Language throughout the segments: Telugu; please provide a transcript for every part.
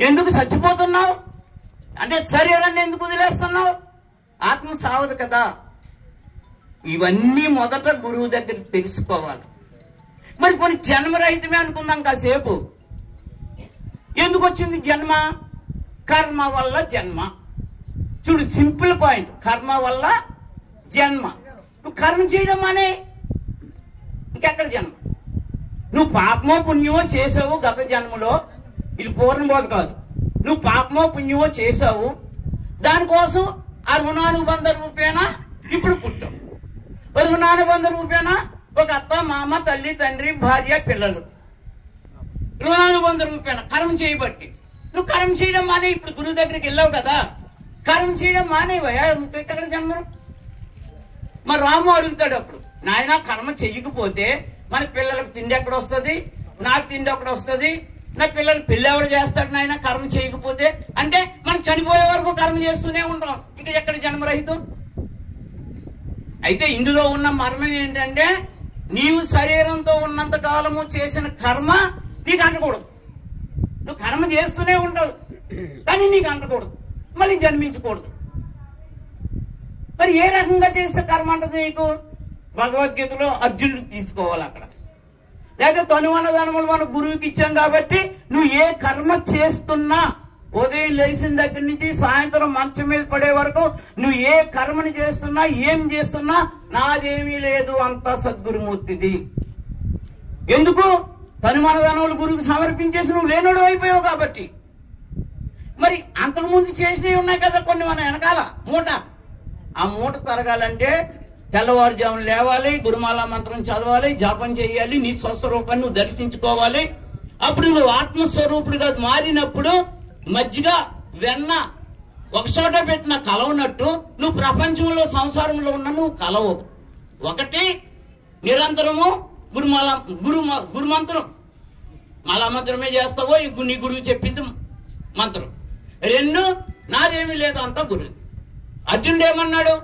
ఎందుకు చచ్చిపోతున్నావు అంటే శరీరాన్ని ఎందుకు వదిలేస్తున్నావు? ఆత్మ సావదు కదా. ఇవన్నీ మొదట గురువు దగ్గర తెలుసుకోవాలి. మరి కొన్ని జన్మరహితమే అనుకుందాం కాసేపు. ఎందుకు వచ్చింది జన్మ? కర్మ వల్ల జన్మ. చూడు, సింపుల్ పాయింట్. కర్మ వల్ల జన్మ. నువ్వు కర్మ చేయడం అనే ఇంకెక్కడ జన్మ? నువ్వు పాపమో పుణ్యమో చేసావు గత జన్మలో. ఇది పూర్ణబోధ కాదు. నువ్వు పాపమో పుణ్యమో చేసావు, దానికోసం ఆ రుణానుబంధ రూపేణ ఇప్పుడు పుట్టావు. రుణానుబంధ రూపేణ ఒక అత్త, మామ, తల్లి, తండ్రి, భార్య, పిల్లలు. రుణానుబంధ రూపేణ కర్మ చేయబట్టి నువ్వు కర్మ చేయడం మానే. ఇప్పుడు గురువు దగ్గరికి వెళ్ళావు కదా, కర్మ చేయడం మానేవయ్యా, ఎక్కడ జన్మ? మరి రాము అడుగుతాడు అప్పుడు, నాయన కర్మ చెయ్యకపోతే మన పిల్లలకు తిండి ఎక్కడ వస్తుంది, నాకు తిండి ఎక్కడ వస్తుంది, నా పిల్లలు పెళ్ళి ఎవరు చేస్తాడు నాయన కర్మ చేయకపోతే? అంటే మనం చనిపోయే వరకు కర్మ చేస్తూనే ఉంటాం, ఇంకా ఎక్కడ జన్మరహితం? అయితే ఇందులో ఉన్న మర్మం ఏంటంటే, నీవు శరీరంతో ఉన్నంత కాలము చేసిన కర్మ నీకు అంటకూడదు. నువ్వు కర్మ చేస్తూనే ఉంటావు కానీ నీకు అంటకూడదు, మళ్ళీ జన్మించకూడదు. మరి ఏ రకంగా చేస్తే కర్మ అంటది నీకు? భగవద్గీతలో అర్జునుడు తీసుకోవాలి అక్కడ. లేకపోతే తనువన్నదానములు మన గురువుకి ఇచ్చాం కాబట్టి నువ్వు ఏ కర్మ చేస్తున్నా, ఉదయం లేచిన దగ్గర నుంచి సాయంత్రం మంచం మీద పడే వరకు నువ్వు ఏ కర్మని చేస్తున్నా, ఏం చేస్తున్నా నాదేమీ లేదు, అంతా సద్గురుమూర్తిది. ఎందుకు? తనుమనదానములు గురువుకి సమర్పించేసి నువ్వు లేనుడు అయిపోయావు కాబట్టి. మరి అంతకుముందు చేసినవి ఉన్నాయి కదా కొన్ని మన వెనకాల మూట. ఆ మూట తరగాలంటే తెల్లవారుజామున లేవాలి, గురుమాల మంత్రం చదవాలి, జపం చేయాలి, నీ స్వస్వరూపాన్ని నువ్వు దర్శించుకోవాలి. అప్పుడు నువ్వు ఆత్మస్వరూపుడిగా మారినప్పుడు మజ్జిగ వెన్న ఒక చోట పెట్టిన కలవనట్టు నువ్వు ప్రపంచంలో సంసారంలో ఉన్న నువ్వు కలవు. ఒకటి నిరంతరము గురుమంత్రం మాలా మంత్రమే చేస్తావో నీ గురువు చెప్పింది మంత్రం. రెండు, నాదేమీ లేదు అంతా గురువు. అర్జునుడు ఏమన్నాడు?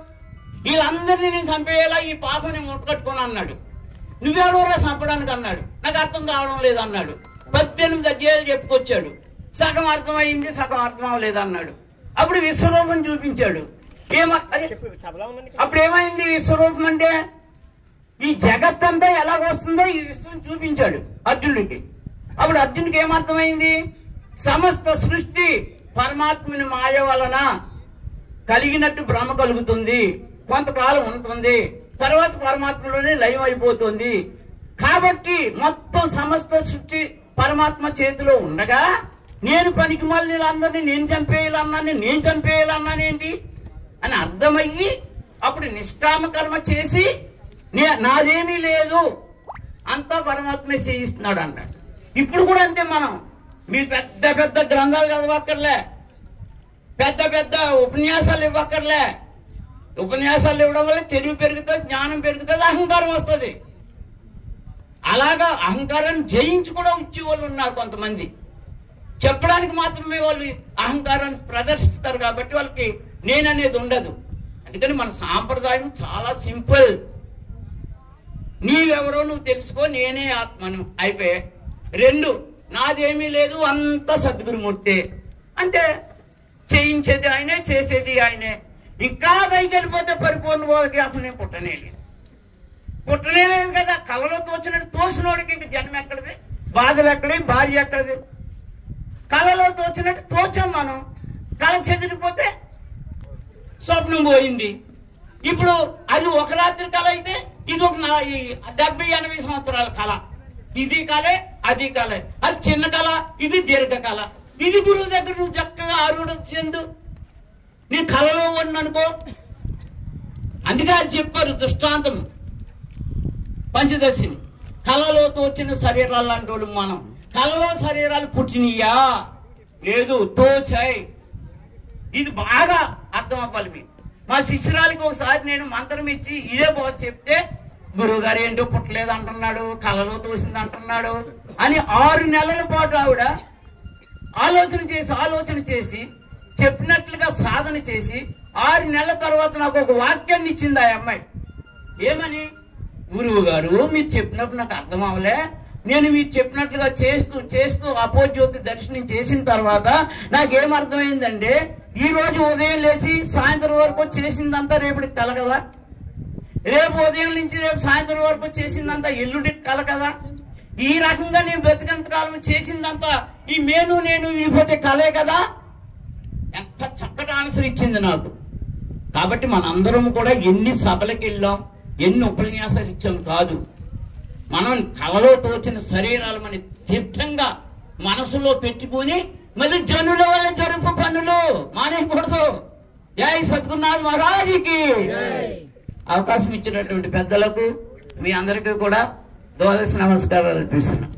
వీళ్ళందరినీ నేను చంపేయాలా, ఈ పాపని ముట్టుకట్టుకొని అన్నాడు. నువ్వెవడోరా చంపడానికి అన్నాడు. నాకు అర్థం కావడం లేదు అన్నాడు. 18 అధ్యాయాలు చెప్పుకొచ్చాడు. సగం అర్థమైంది, సగం అర్థం అవ్వలేదు అన్నాడు. అప్పుడు విశ్వరూపం చూపించాడు. అప్పుడు ఏమైంది? విశ్వరూపం అంటే ఈ జగత్తంతా ఎలాగొస్తుందో ఈ విశ్వం చూపించాడు అర్జునుడికి. అప్పుడు అర్జునుడికి ఏమర్థమైంది? సమస్త సృష్టి పరమాత్ముని మాయ వలన కలిగినట్టు భ్రమ కలుగుతుంది, కొంతకాలం ఉంటుంది, తర్వాత పరమాత్మలోనే లయం అయిపోతుంది. కాబట్టి మొత్తం సమస్త సృష్టి పరమాత్మ చేతిలో ఉండగా నేను పనికి మళ్ళీ అందరినీ నేను చంపేయాలన్నానేంటి అని అర్థమయ్యి అప్పుడు నిష్కామ కర్మ చేసి నాదేమీ లేదు అంతా పరమాత్మే చేయిస్తున్నాడు అన్నాడు. ఇప్పుడు కూడా అంతే. మనం మీరు పెద్ద పెద్ద గ్రంథాలు చదవక్కర్లే, పెద్ద పెద్ద ఉపన్యాసాలు ఇవ్వక్కర్లే. ఉపన్యాసాలు ఇవ్వడం వల్ల తెలివి పెరుగుతుంది, జ్ఞానం పెరుగుతుంది, అహంకారం వస్తుంది. అలాగా అహంకారాన్ని జయించి కూడా వచ్చే వాళ్ళు ఉన్నారు కొంతమంది. చెప్పడానికి మాత్రమే వాళ్ళు అహంకారాన్ని ప్రదర్శిస్తారు కాబట్టి వాళ్ళకి నేననేది ఉండదు. అందుకని మన సాంప్రదాయం చాలా సింపుల్. నీవెవరో నువ్వు తెలుసుకో, నేనే ఆత్మను, అయిపోయే. రెండు, నాదేమీ లేదు అంతా సద్గురుమూర్తే. అంటే చేయించేది ఆయనే, చేసేది ఆయనే. ఇంకా పైకి వెళ్ళిపోతే పరిపూర్ణ బోధకి అసలు నేను పుట్టనే లేదు కదా. కళలో తోచినట్టు తోసినోడికి ఇంక జన్మ ఎక్కడిది, బాధలు ఎక్కడి, భార్య ఎక్కడిది? కళలో తోచినట్టు తోచాం మనం. కళ చెదిరిపోతే స్వప్నం పోయింది. ఇప్పుడు అది ఒక రాత్రి కళ అయితే ఇది ఒక 70-80 సంవత్సరాల కళ. ఇది కళే, అది కళే. అది చిన్న కళ, ఇది దీర్ఘ కళ. ఇది గురువు దగ్గర నువ్వు చక్కగా ఆరుడు చెందు, నీ కళలో ఉన్ననుకో. అందుకే అది చెప్పారు దృష్టాంతం పంచదశిని. కళలో తోచిన శరీరాలు లాంటి వాళ్ళు మనం. కళలో శరీరాలు పుట్టినయా? లేదు, తోచాయి. ఇది బాగా అర్థం అవ్వాలి మీకు. మా శిష్యురాలికి ఒకసారి నేను మంత్రం ఇచ్చి ఇదే బోధ చెప్తే, గురువు గారు ఏంటో పుట్టలేదు అంటున్నాడు, కళలో తోసింది అంటున్నాడు అని 6 నెలల పాటు ఆవిడ ఆలోచన చేసి చెప్పినట్లుగా సాధన చేసి 6 నెలల తర్వాత నాకు ఒక వాక్యాన్ని ఇచ్చింది ఆ అమ్మాయి. ఏమని? గురువు గారు మీరు చెప్పినప్పుడు నాకు అర్థం అవ్వలే, నేను మీరు చెప్పినట్లుగా చేస్తూ చేస్తూ అపోజ్యోతి దర్శనం చేసిన తర్వాత నాకేమర్థమైందంటే ఈ రోజు ఉదయం లేచి సాయంత్రం వరకు చేసిందంతా రేపటికి కల కదా, రేపు ఉదయం నుంచి రేపు సాయంత్రం వరకు చేసిందంతా ఎల్లుడికి కల కదా. ఈ రకంగా నేను బ్రతికంత కాలం చేసిందంతా ఈ నేను విడిపోతే కలే కదా. ఎంత చక్కటి ఆన్సర్ ఇచ్చింది నాకు. కాబట్టి మనందరం కూడా ఎన్ని సభలకు వెళ్ళాం, ఎన్ని ఉపన్యాసాలు ఇచ్చాం కాదు, మనం కలలో తోచిన శరీరాలు మన తీర్థంగా మనసులో పెట్టుకుని మళ్ళీ జనుల వల్ల జరుపు పనులు మానేయకూడదు. జై సద్గురునాథ్ మహారాజుకి. అవకాశం ఇచ్చినటువంటి పెద్దలకు మీ అందరికీ కూడా ద్వాదశ నమస్కారాలు అర్పిస్తున్నాం.